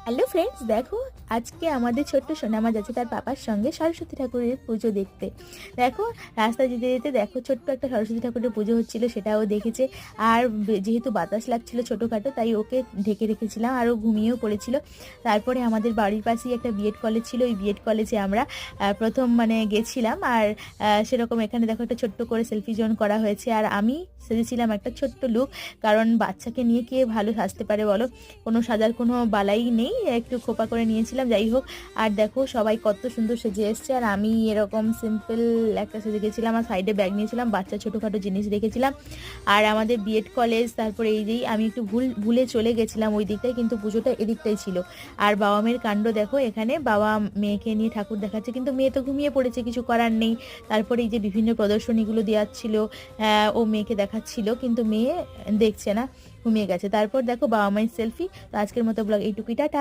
Hello friends, দেখো আজকে আমাদের ছোট্ট সোনামা যাচ্ছে তার পাপার সঙ্গে সরস্বতী ঠাকুরের পুজো দেখতে। দেখো রাস্তায় যেতে যেতে দেখো ছোট্ট একটা সরস্বতী ঠাকুরের পুজো হচ্ছিল, সেটাও দেখেছে। আর যেহেতু বাতাস লাগছিল ছোটোখাটো, তাই ওকে ঢেকে রেখেছিলাম আর ও ঘুমিয়েও পড়েছিল। তারপরে আমাদের বাড়ির পাশেই একটা বিএড কলেজ ছিল, ওই বিএড কলেজে আমরা প্রথম গেছিলাম। আর সেরকম এখানে দেখো একটা ছোট্ট করে সেলফি জোন করা হয়েছে। আর আমি সেজেছিলাম একটা ছোট্ট লুক, কারণ বাচ্চাকে নিয়ে কে ভালো সাজতে পারে বলো, কোনো সাজার কোনো বালাই নেই, একটু খোপা করে নিয়েছিলাম, যাই হোক। আর দেখো সবাই কত সুন্দর সেজে এসছে, আর আমি এরকম সিম্পল একটা সেজে গেছিলাম। আর সাইডে ব্যাগ নিয়েছিলাম, বাচ্চা ছোটোখাটো জিনিস রেখেছিলাম। আর আমাদের বিএড কলেজ, তারপরে এই যেই আমি একটু ভুলে চলে গেছিলাম ওই দিকটায়, কিন্তু পুজোটা এদিকটাই ছিল। আর বাবা মেয়ের কাণ্ড দেখো, এখানে বাবা মেয়েকে নিয়ে ঠাকুর দেখাচ্ছে, কিন্তু মেয়ে তো ঘুমিয়ে পড়েছে, কিছু করার নেই। তারপরে এই যে বিভিন্ন প্রদর্শনীগুলো দেওয়াচ্ছিল, ও মেয়েকে দেখাচ্ছিল, কিন্তু মেয়ে দেখছে না, ঘুমিয়ে গেছে। তারপর দেখো বাবা মায়ের সেলফি। তো আজকের মতো ব্লগ এইটুকুই, টাটা।